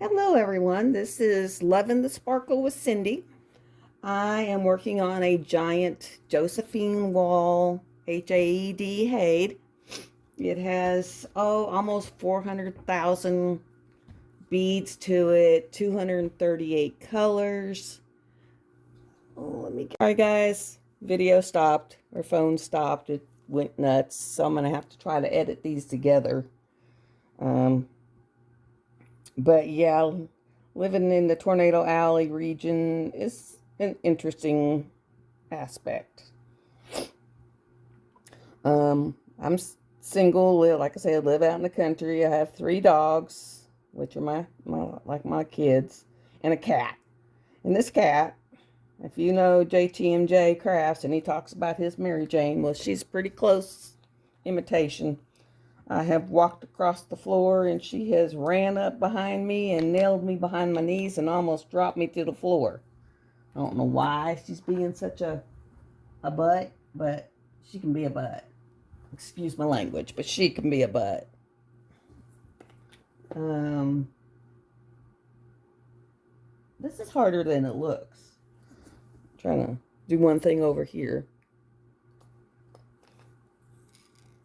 Hello everyone, this is Lovin' the Sparkle with Cindy. I am working on a giant Josephine wall HAED. It has, almost 400,000 beads to it, 238 colors. Alright guys, video stopped, or phone stopped, it went nuts, so I'm going to have to try to edit these together. But yeah, living in the Tornado Alley region is an interesting aspect. I'm single, like I said, I live out in the country. I have 3 dogs, which are my kids, and a cat. And this cat, if you know JTMJ Crafts, and he talks about his Mary Jane, well, she's a pretty close imitation. I have walked across the floor and she has ran up behind me and nailed me behind my knees and almost dropped me to the floor. I don't know why she's being such a butt, but she can be a butt. Excuse my language, but she can be a butt. This is harder than it looks. I'm trying to do one thing over here.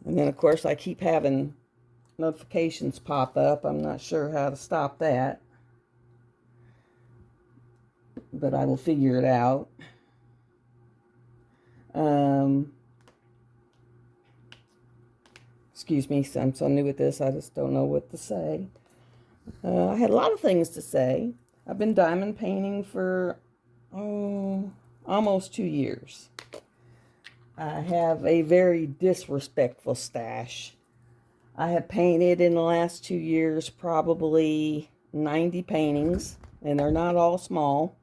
And then, of course, I keep having notifications pop up. I'm not sure how to stop that, but I will figure it out. Excuse me, I'm so new at this, I just don't know what to say. I had a lot of things to say. I've been diamond painting for almost 2 years. I have a very disrespectful stash. I have painted in the last 2 years probably 90 paintings, and they're not all small.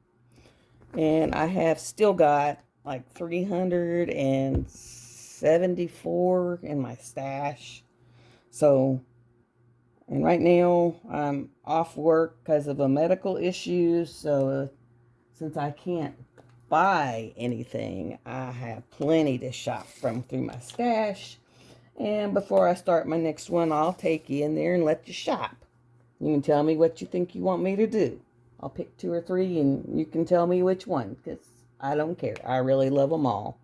And I have still got like 374 in my stash. So, and right now I'm off work because of a medical issue. So since I can't buy anything, I have plenty to shop from through my stash. And before I start my next one, I'll take you in there and let you shop. You can tell me what you think you want me to do. I'll pick 2 or 3 and you can tell me which one, because I don't care. I really love them all.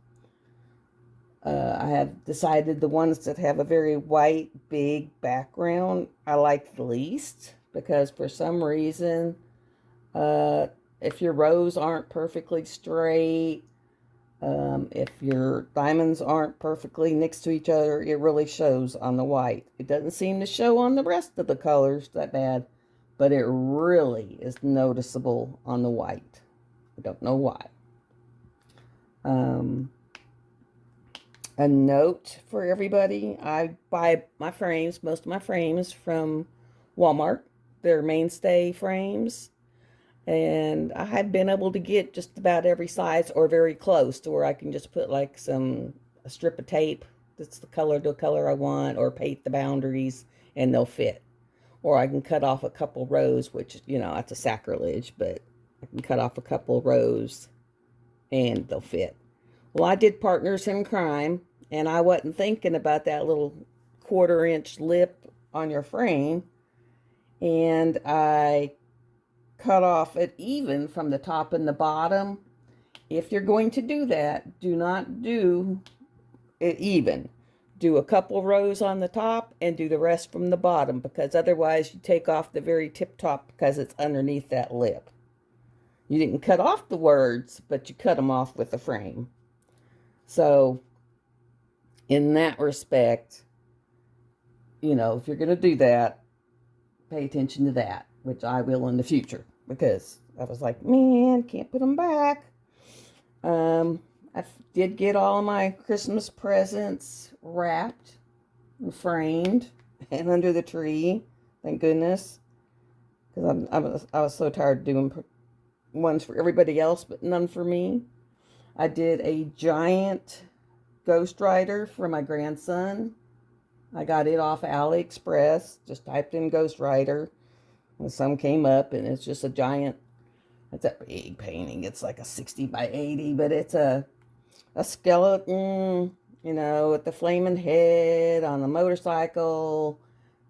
I have decided the ones that have a very white, big background I like the least, because for some reason, if your rows aren't perfectly straight, if your diamonds aren't perfectly next to each other, it really shows on the white. It doesn't seem to show on the rest of the colors that bad, but it really is noticeable on the white. I don't know why. A note for everybody: I buy my frames, most of my frames, from Walmart. They're mainstay frames. And I have been able to get just about every size, or very close, to where I can just put like a strip of tape that's the color to a color I want, or paint the boundaries and they'll fit. Or I can cut off a couple rows, which, that's a sacrilege, but I can cut off a couple rows and they'll fit. Well, I did Partners in Crime, and I wasn't thinking about that little 1/4-inch lip on your frame, and I cut off it even from the top and the bottom. If you're going to do that, do not do it even. Do a couple rows on the top and do the rest from the bottom, because otherwise you take off the very tip top because it's underneath that lip. You didn't cut off the words, but you cut them off with the frame. So in that respect, if you're going to do that, pay attention to that, which I will in the future, because I was like, man, can't put them back. I did get all of my Christmas presents wrapped and framed and under the tree. Thank goodness, because I was so tired of doing ones for everybody else, but none for me. I did a giant ghostwriter for my grandson. I got it off AliExpress. Just typed in ghostwriter, and some came up, and it's just a giant. It's a big painting. It's like a 60 by 80, but it's a skeleton, with the flaming head on the motorcycle,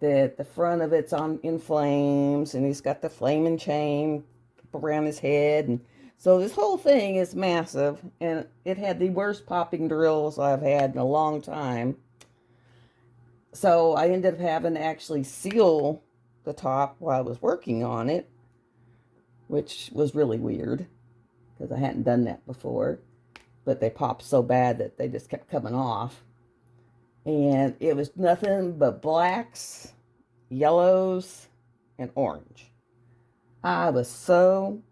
that the front of it's in flames, and he's got the flaming chain around his head. And so this whole thing is massive, and it had the worst popping drills I've had in a long time. So I ended up having to actually seal the top while I was working on it, which was really weird because I hadn't done that before. But they popped so bad that they just kept coming off. And it was nothing but blacks, yellows, and orange. I was so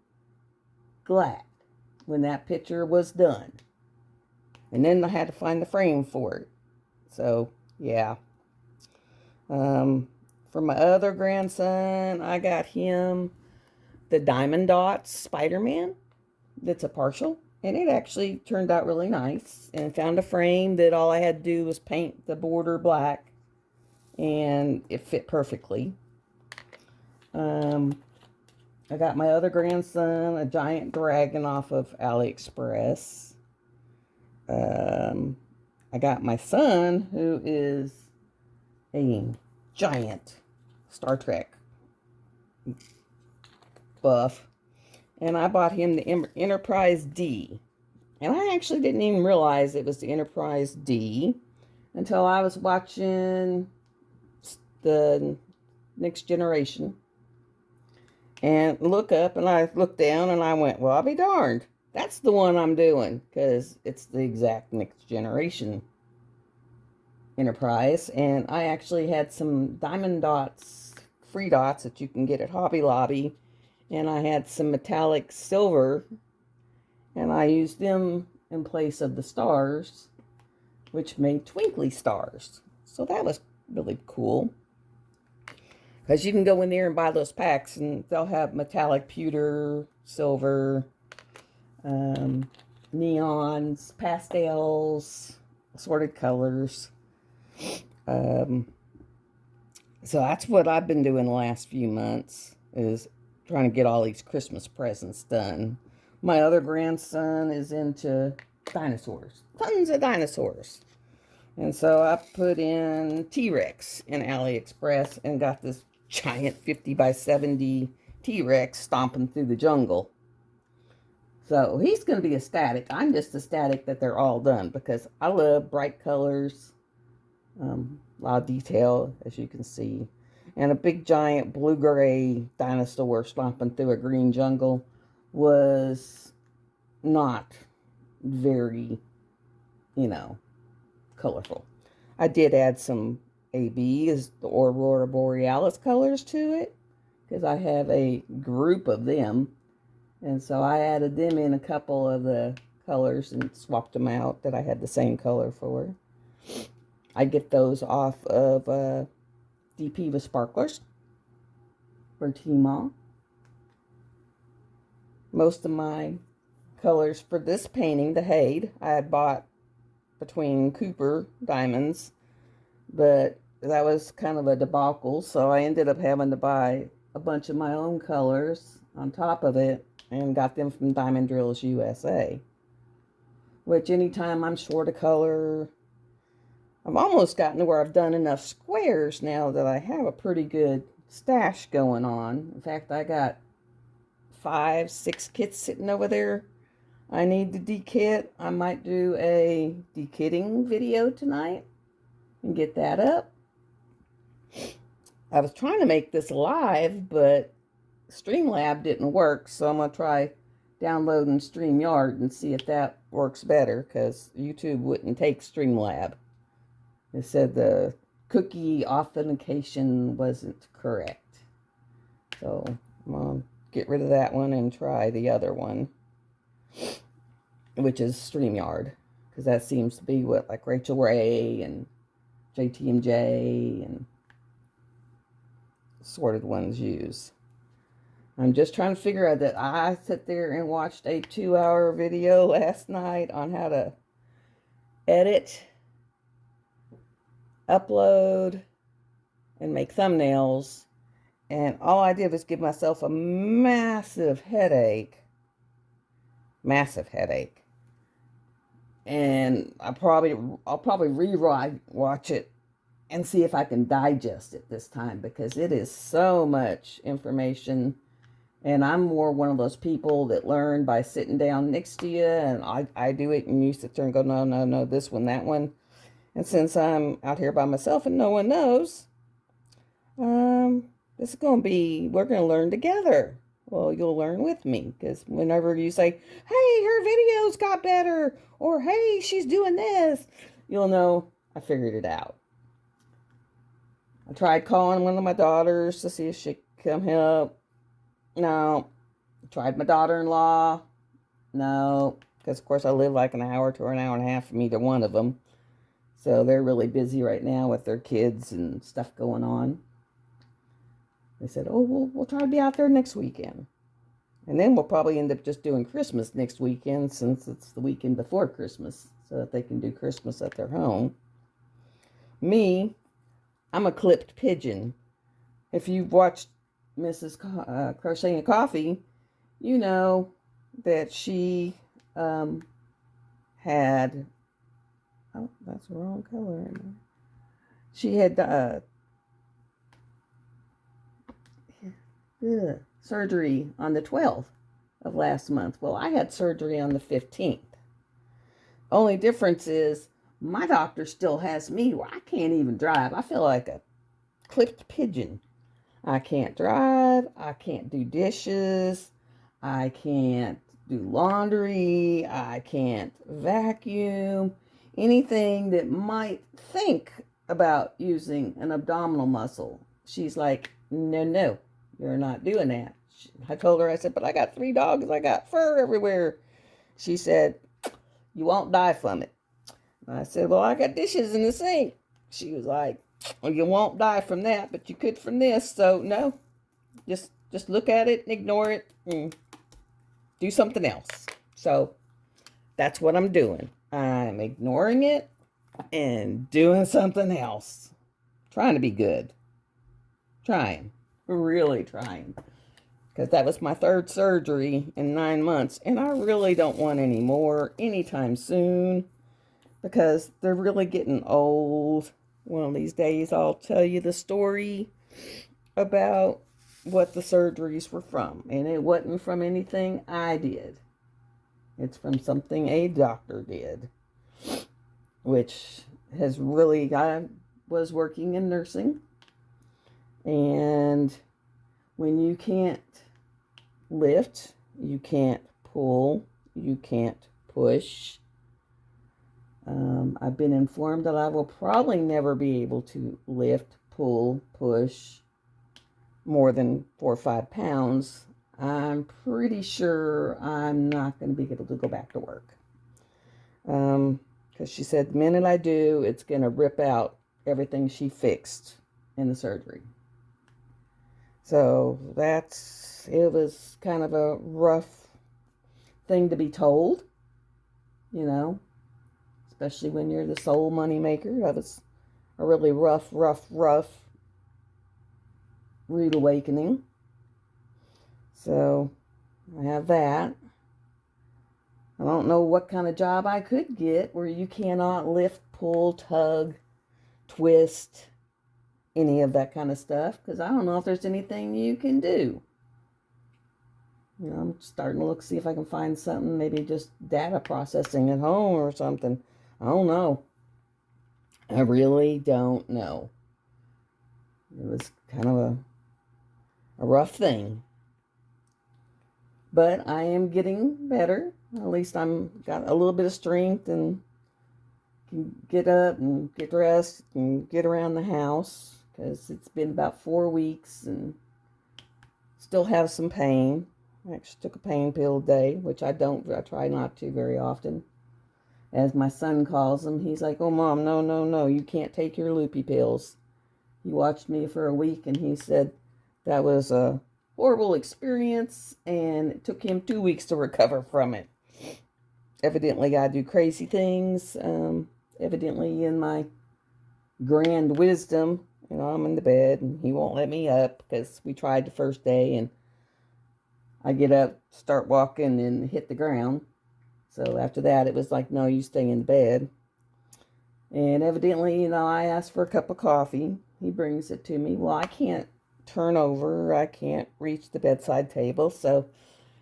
glad when that picture was done. And then I had to find the frame for it. So, yeah. For my other grandson, I got him the Diamond Dots Spider-Man. That's a partial. And it actually turned out really nice. And found a frame that all I had to do was paint the border black. And it fit perfectly. I got my other grandson a giant dragon off of AliExpress. I got my son, who is a giant Star Trek buff. And I bought him the Enterprise D. And I actually didn't even realize it was the Enterprise D until I was watching the Next Generation. And look up, and I looked down, and I went, well, I'll be darned. That's the one I'm doing, because it's the exact Next Generation Enterprise. And I actually had some Diamond Dots, free dots that you can get at Hobby Lobby. And I had some metallic silver, and I used them in place of the stars, which made twinkly stars. So that was really cool. Because you can go in there and buy those packs, and they'll have metallic pewter, silver, neons, pastels, assorted colors. So that's what I've been doing the last few months, is trying to get all these Christmas presents done. My other grandson is into dinosaurs. Tons of dinosaurs. And so I put in T-Rex in AliExpress and got this giant 50 by 70 T-Rex stomping through the jungle. So he's going to be ecstatic. I'm just ecstatic that they're all done because I love bright colors, a lot of detail, as you can see. And a big giant blue-gray dinosaur stomping through a green jungle was not very, colorful. I did add some ABs, the Aurora Borealis colors to it, because I have a group of them. And so I added them in a couple of the colors and swapped them out that I had the same color for. I get those off of DP with Sparklers for Tmall. Most of my colors for this painting, the HAED, I had bought between Cooper diamonds, but that was kind of a debacle, so I ended up having to buy a bunch of my own colors on top of it and got them from Diamond Drills USA, which anytime I'm short a color, I've almost gotten to where I've done enough squares now that I have a pretty good stash going on. In fact, I got 5, 6 kits sitting over there I need to de-kit. I might do a de-kitting video tonight and get that up. I was trying to make this live, but Streamlab didn't work, so I'm going to try downloading StreamYard and see if that works better, because YouTube wouldn't take Streamlab. It said the cookie authentication wasn't correct. So I'm going to get rid of that one and try the other one, which is StreamYard, because that seems to be what like Rachel Ray and JTMJ and sorted ones use. I'm just trying to figure out that I sat there and watched a 2-hour video last night on how to edit, upload, and make thumbnails. And all I did was give myself a massive headache. Massive headache. And I'll probably watch it and see if I can digest it this time, because it is so much information. And I'm more one of those people that learn by sitting down next to you, and I do it, and you sit there and go, no, no, no, this one, that one. And since I'm out here by myself and no one knows, this is going to be, we're going to learn together. Well, you'll learn with me, because whenever you say, hey, her videos got better, or hey, she's doing this, you'll know I figured it out. I tried calling one of my daughters to see if she could come help. No. I tried my daughter-in-law. No. Because, of course, I live like an hour to an hour and a half from either one of them. So they're really busy right now with their kids and stuff going on. They said, oh, we'll try to be out there next weekend. And then we'll probably end up just doing Christmas next weekend, since it's the weekend before Christmas, so that they can do Christmas at their home. Me, I'm a clipped pigeon. If you've watched Mrs. Crochet and Coffee, you know that she had, oh, that's the wrong color in there. She had surgery on the 12th of last month. Well, I had surgery on the 15th. Only difference is my doctor still has me where I can't even drive. I feel like a clipped pigeon. I can't drive. I can't do dishes. I can't do laundry. I can't vacuum. Anything that might think about using an abdominal muscle. She's like, no, you're not doing that. I told her, I said, but I got 3 dogs. I got fur everywhere. She said, you won't die from it. I said, well, I got dishes in the sink. She was like, well, you won't die from that, but you could from this. So no, just look at it and ignore it and do something else. So that's what I'm doing. I'm ignoring it and doing something else. Trying to be good. Trying. Really trying. Because that was my 3rd surgery in 9 months. And I really don't want any more anytime soon, because they're really getting old. One of these days I'll tell you the story about what the surgeries were from. And it wasn't from anything I did. It's from something a doctor did. Which has really, I was working in nursing. And when you can't lift, you can't pull, you can't push, I've been informed that I will probably never be able to lift, pull, push more than 4 or 5 pounds. I'm pretty sure I'm not going to be able to go back to work. Because she said the minute I do, it's going to rip out everything she fixed in the surgery. So it was kind of a rough thing to be told, you know, especially when you're the sole money maker. That was a really rough rude awakening. So I have that. I don't know what kind of job I could get where you cannot lift, pull, tug, twist, any of that kind of stuff, because I don't know if there's anything you can do. You know, I'm starting to see if I can find something, maybe just data processing at home or something. I don't know. I really don't know. It was kind of a rough thing. But I am getting better. At least I'm got a little bit of strength and can get up and get dressed and get around the house, because it's been about 4 weeks and still have some pain. I actually took a pain pill today, which I try not to very often. As my son calls them, he's like, oh, Mom, no, you can't take your loopy pills. He watched me for a week and he said that was a horrible experience and it took him 2 weeks to recover from it. Evidently, I do crazy things. Evidently, in my grand wisdom, you know, I'm in the bed and he won't let me up, because we tried the first day and I get up, start walking and hit the ground. So after that, it was like, no, you stay in bed. And evidently, I asked for a cup of coffee. He brings it to me. Well, I can't turn over. I can't reach the bedside table. So,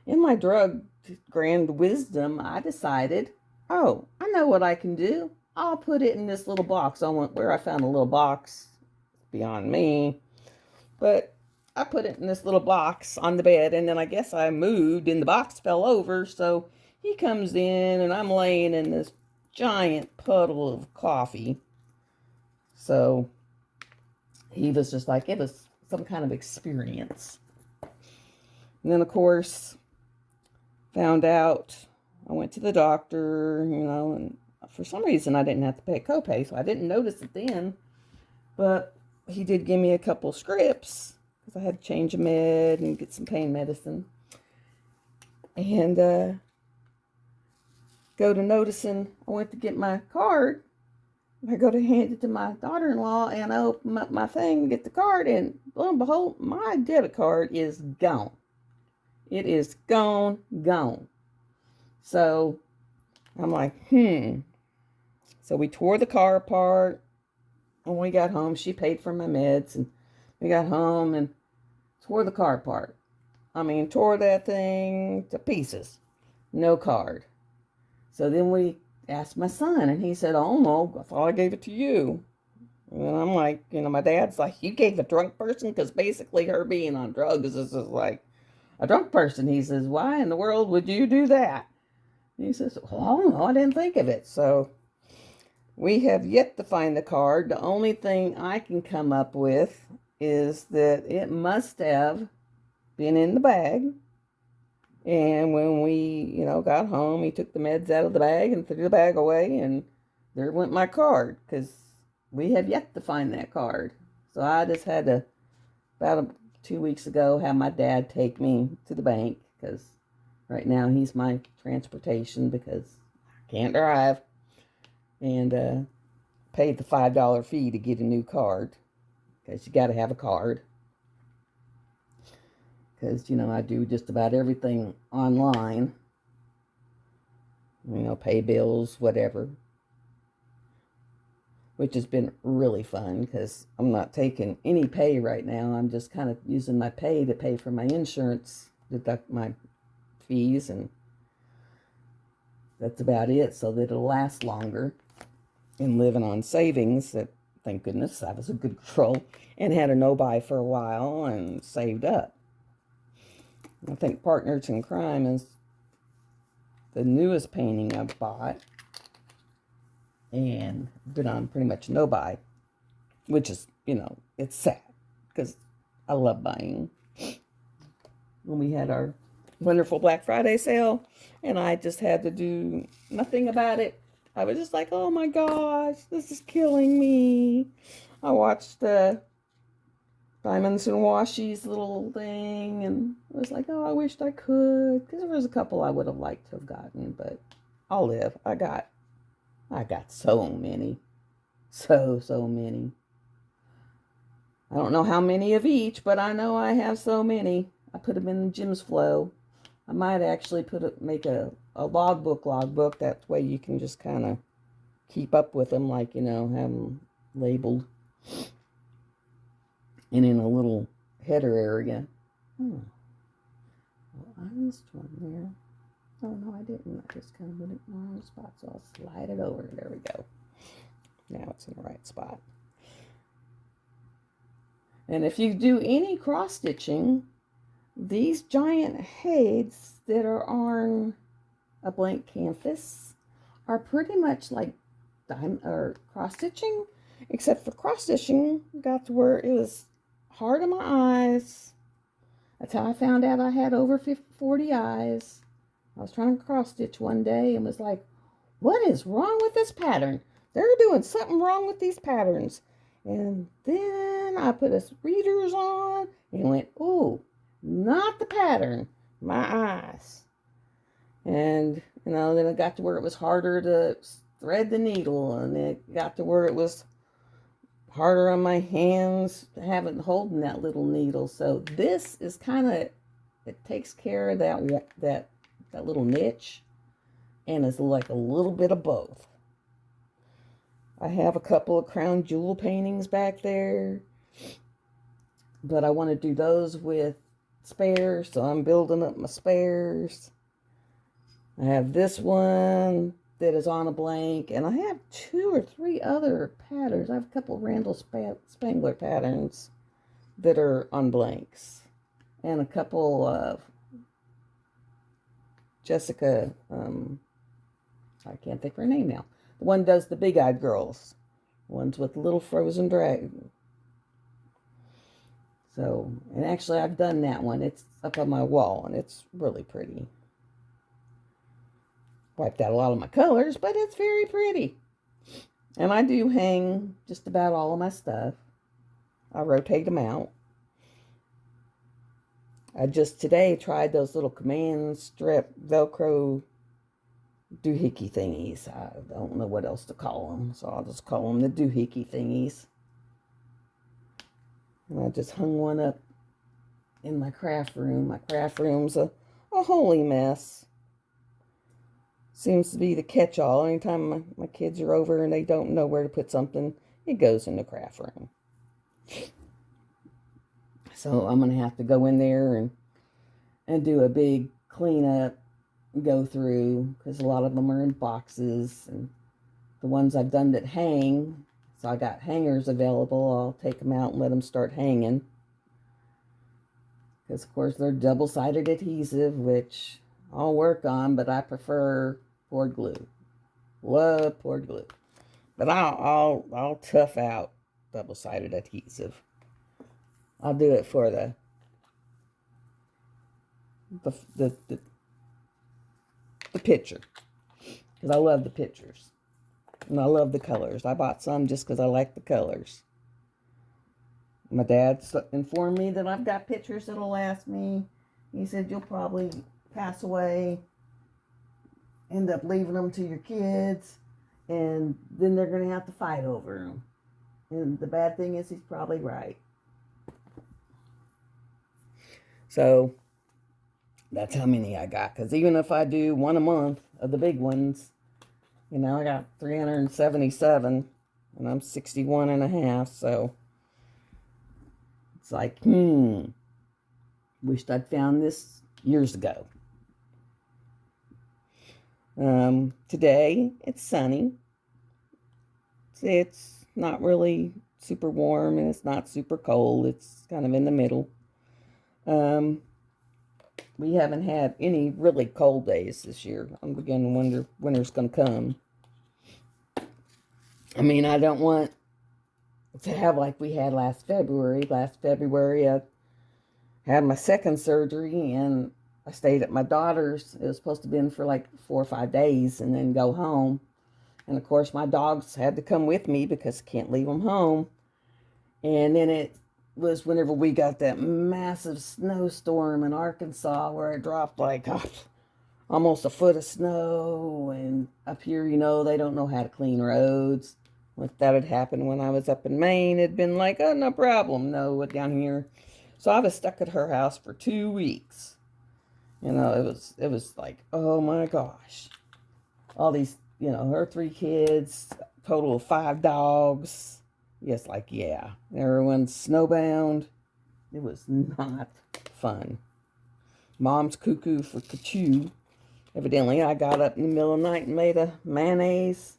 in my drug grand wisdom, I decided, oh, I know what I can do. I'll put it in this little box. I went where I found a little box, beyond me. But I put it in this little box on the bed, and then I guess I moved and the box fell over. So he comes in, and I'm laying in this giant puddle of coffee. So he was just like, it was some kind of experience. And then, of course, found out I went to the doctor, and for some reason I didn't have to pay a copay, so I didn't notice it then. But he did give me a couple scripts because I had to change a med and get some pain medicine. And go to noticing, I went to get my card. I go to hand it to my daughter-in-law, and I open up my thing, get the card, and lo and behold, my debit card is gone. It is gone. So I'm like, So we tore the car apart. When we got home, she paid for my meds, and we got home and tore the car apart. I mean, tore that thing to pieces. No card. So then we asked my son, and he said, oh no, I thought I gave it to you. And I'm like, my dad's like, you gave a drunk person? Because basically her being on drugs is like a drunk person. He says, why in the world would you do that? And he says, well, no, I didn't think of it. So we have yet to find the card. The only thing I can come up with is that it must have been in the bag. And when we, got home, he took the meds out of the bag and threw the bag away, and there went my card, because we have yet to find that card. So I just had to, about 2 weeks ago, have my dad take me to the bank, because right now he's my transportation because I can't drive, and paid the $5 fee to get a new card, because you got to have a card. Because, I do just about everything online. Pay bills, whatever. Which has been really fun, because I'm not taking any pay right now. I'm just kind of using my pay to pay for my insurance, deduct my fees, and that's about it, so that it'll last longer. And living on savings that, thank goodness, I was a good girl and had a no-buy for a while and saved up. I think Partners in Crime is the newest painting I've bought, and been on pretty much no buy, which is, it's sad, because I love buying. When we had our wonderful Black Friday sale, and I just had to do nothing about it. I was just like, oh my gosh, this is killing me. I watched Diamonds and Washi's little thing, and I was like, oh, I wished I could, because there was a couple I would have liked to have gotten, but I'll live. I got so many. So many. I don't know how many of each, but I know I have so many. I put them in Jim's Flow. I might actually make a logbook. That way you can just kind of keep up with them, like, have them labeled. And in a little header area. Well, I missed one there. Oh, no, I didn't. I just kind of put it in the wrong spot, so I'll slide it over. There we go. Now it's in the right spot. And if you do any cross-stitching, these giant HAEDs that are on a blank canvas are pretty much like cross-stitching, except for cross-stitching got to where it was hard on my eyes. That's how I found out I had over 40 eyes. I was trying to cross-stitch one day and was like, what is wrong with this pattern? They're doing something wrong with these patterns. And then I put a readers on and went, ooh, not the pattern, my eyes. And, then it got to where it was harder to thread the needle, and it got to where it was harder on my hands holding that little needle. So this is kind of, it takes care of that little niche, and it's like a little bit of both. I have a couple of crown jewel paintings back there, but I want to do those with spares, so I'm building up my spares. I have this one that is on a blank, and I have 2 or 3 other patterns. I have a couple of Randall Spangler patterns that are on blanks, and a couple of Jessica, I can't think of her name now. The one does the big-eyed girls, ones with little frozen dragon. So, and actually I've done that one. It's up on my wall, and it's really pretty. Wiped out a lot of my colors, but it's very pretty. And I do hang just about all of my stuff. I rotate them out. I just today tried those little command strip Velcro doohickey thingies. I don't know what else to call them, so I'll just call them the doohickey thingies. And I just hung one up in my craft room. My craft room's a holy mess. Seems to be the catch-all. Anytime my kids are over and they don't know where to put something, it goes in the craft room. So I'm going to have to go in there and do a big cleanup, go through, because a lot of them are in boxes. And the ones I've done that hang, so I got hangers available, I'll take them out and let them start hanging. Because, of course, they're double-sided adhesive, which I'll work on, but I prefer poured glue. Love poured glue. But I'll tough out double-sided adhesive. I'll do it for the picture. Because I love the pictures. And I love the colors. I bought some just because I like the colors. My dad informed me that I've got pictures that'll last me. He said, you'll probably pass away, end up leaving them to your kids, and then they're going to have to fight over them. And the bad thing is he's probably right. So that's how many I got. Because even if I do one a month of the big ones, you know, I got 377, and I'm 61 and a half, so it's like, wished I'd found this years ago. Today, it's sunny. It's not really super warm, and it's not super cold. It's kind of in the middle. We haven't had any really cold days this year. I'm beginning to wonder when winter's going to come. I mean, I don't want to have like we had last February. Last February, I had my second surgery, and I stayed at my daughter's. It was supposed to be in for like 4 or 5 days and then go home. And of course, my dogs had to come with me because I can't leave them home. And then it was whenever we got that massive snowstorm in Arkansas where it dropped like almost a foot of snow. And up here, you know, they don't know how to clean roads. If that had happened when I was up in Maine, it'd been like, oh, no problem. No, down here. So I was stuck at her house for 2 weeks. You know, it was like, oh my gosh. All these, you know, her 3 kids, total of 5 dogs. Yes, like, yeah. Everyone's snowbound. It was not fun. Mom's cuckoo for Kachoo. Evidently, I got up in the middle of the night and made a mayonnaise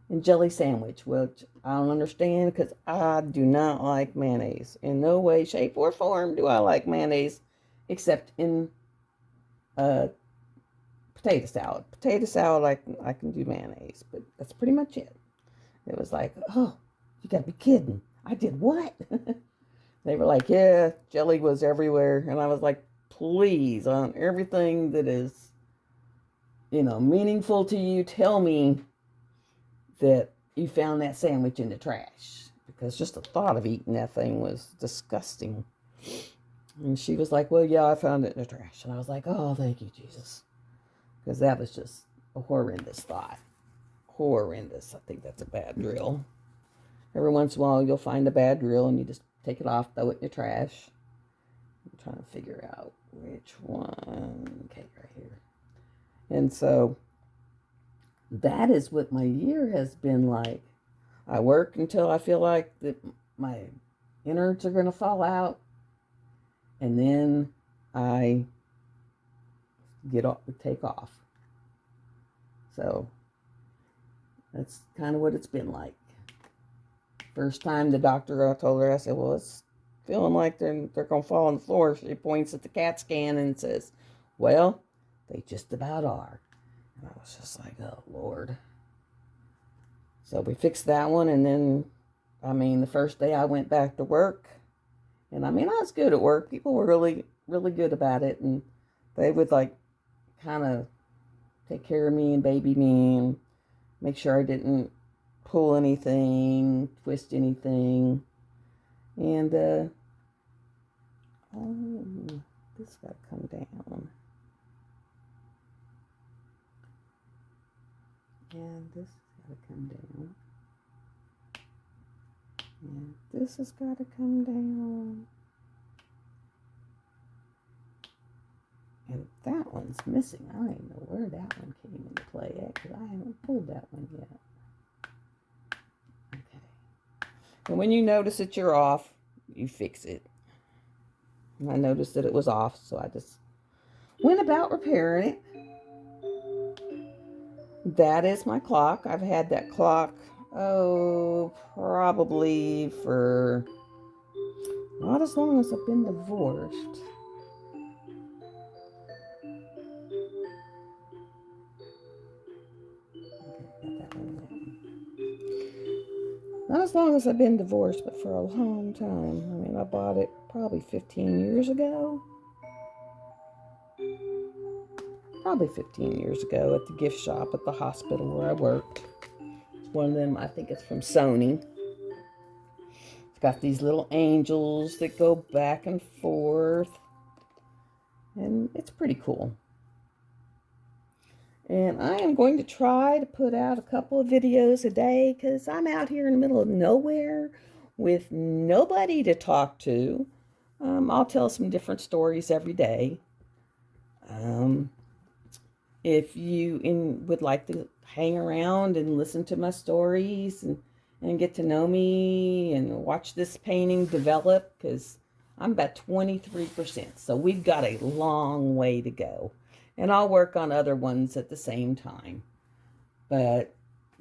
and jelly sandwich, which I don't understand because I do not like mayonnaise. In no way, shape, or form do I like mayonnaise except in potato salad. Potato salad, I can do mayonnaise, but that's pretty much it. It was like, oh, you gotta be kidding. I did what? They were like, yeah, jelly was everywhere. And I was like, please, on everything that is, you know, meaningful to you, tell me that you found that sandwich in the trash. Because just the thought of eating that thing was disgusting. And she was like, well, yeah, I found it in the trash. And I was like, oh, thank you, Jesus. Because that was just a horrendous thought. Horrendous. I think that's a bad drill. Every once in a while, you'll find a bad drill and you just take it off, throw it in your trash. I'm trying to figure out which one. Okay, right here. And so that is what my year has been like. I work until I feel like my innards are going to fall out, and then I take off. So that's kind of what it's been like. First time the doctor, I told her, I said, well, it's feeling like they're going to fall on the floor. She points at the CAT scan and says, well, they just about are. And I was just like, oh, Lord. So we fixed that one, and then, the first day I went back to work, and I was good at work. People were really, really good about it, and they would, kind of take care of me and baby me and make sure I didn't pull anything, twist anything. And, this got to come down. And this has got to come down. And this has got to come down. And that one's missing. I don't even know where that one came into play at, because I haven't pulled that one yet. Okay. And when you notice that you're off, you fix it. And I noticed that it was off, so I just went about repairing it. That is my clock. I've had that clock, probably for not as long as I've been divorced. Not as long as I've been divorced, but for a long time. I bought it probably 15 years ago. Probably 15 years ago at the gift shop at the hospital where I worked. It's one of them, I think it's from Sony. It's got these little angels that go back and forth. And it's pretty cool. And I am going to try to put out a couple of videos a day, because I'm out here in the middle of nowhere with nobody to talk to. I'll tell some different stories every day. If you would like to hang around and listen to my stories and get to know me and watch this painting develop, because I'm about 23%. So we've got a long way to go. And I'll work on other ones at the same time. But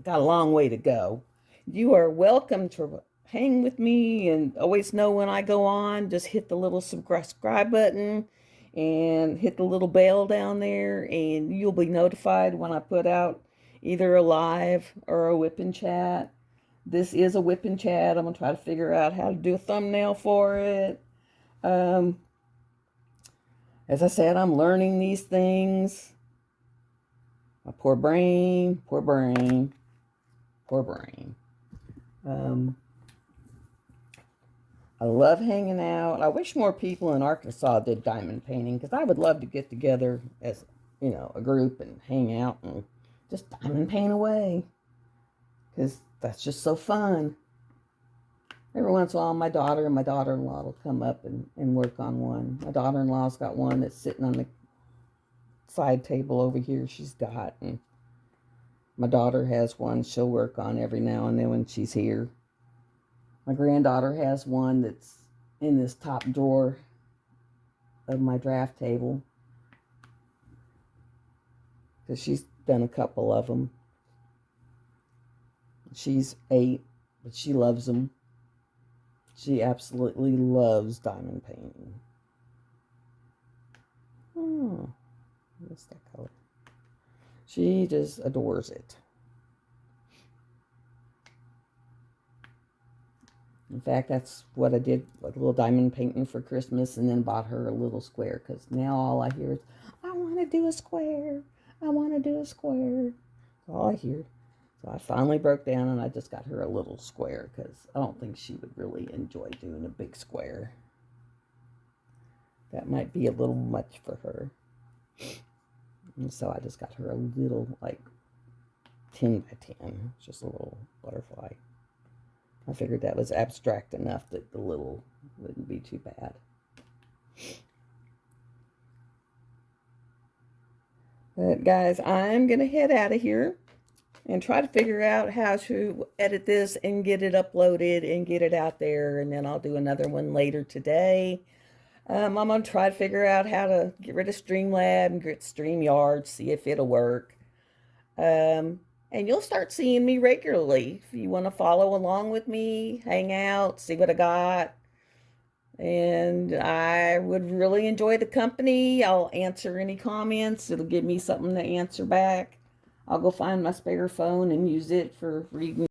got a long way to go. You are welcome to hang with me and always know when I go on. Just hit the little subscribe button and hit the little bell down there, and you'll be notified when I put out either a live or a whip and chat. This is a whip and chat. I'm going to try to figure out how to do a thumbnail for it. As I said, I'm learning these things. My poor brain, poor brain, poor brain. I love hanging out. I wish more people in Arkansas did diamond painting, because I would love to get together as, a group and hang out and just diamond paint away, because that's just so fun. Every once in a while, my daughter and my daughter-in-law will come up and work on one. My daughter-in-law's got one that's sitting on the side table over here she's got. And my daughter has one she'll work on every now and then when she's here. My granddaughter has one that's in this top drawer of my draft table, because she's done a couple of them. She's 8, but she loves them. She absolutely loves diamond painting. Oh, what's that color? She just adores it. In fact, that's what I did, a little diamond painting for Christmas, and then bought her a little square, because now all I hear is, I want to do a square. I want to do a square. That's all I hear. So I finally broke down and I just got her a little square, because I don't think she would really enjoy doing a big square. That might be a little much for her. And so I just got her a little, 10 by 10. Just a little butterfly. I figured that was abstract enough that the little wouldn't be too bad. But guys, I'm going to head out of here. and try to figure out how to edit this and get it uploaded and get it out there. And then I'll do another one later today. I'm going to try to figure out how to get rid of Streamlab and get StreamYard, see if it'll work. And you'll start seeing me regularly. If you want to follow along with me, hang out, see what I got. And I would really enjoy the company. I'll answer any comments. It'll give me something to answer back. I'll go find my spare phone and use it for reading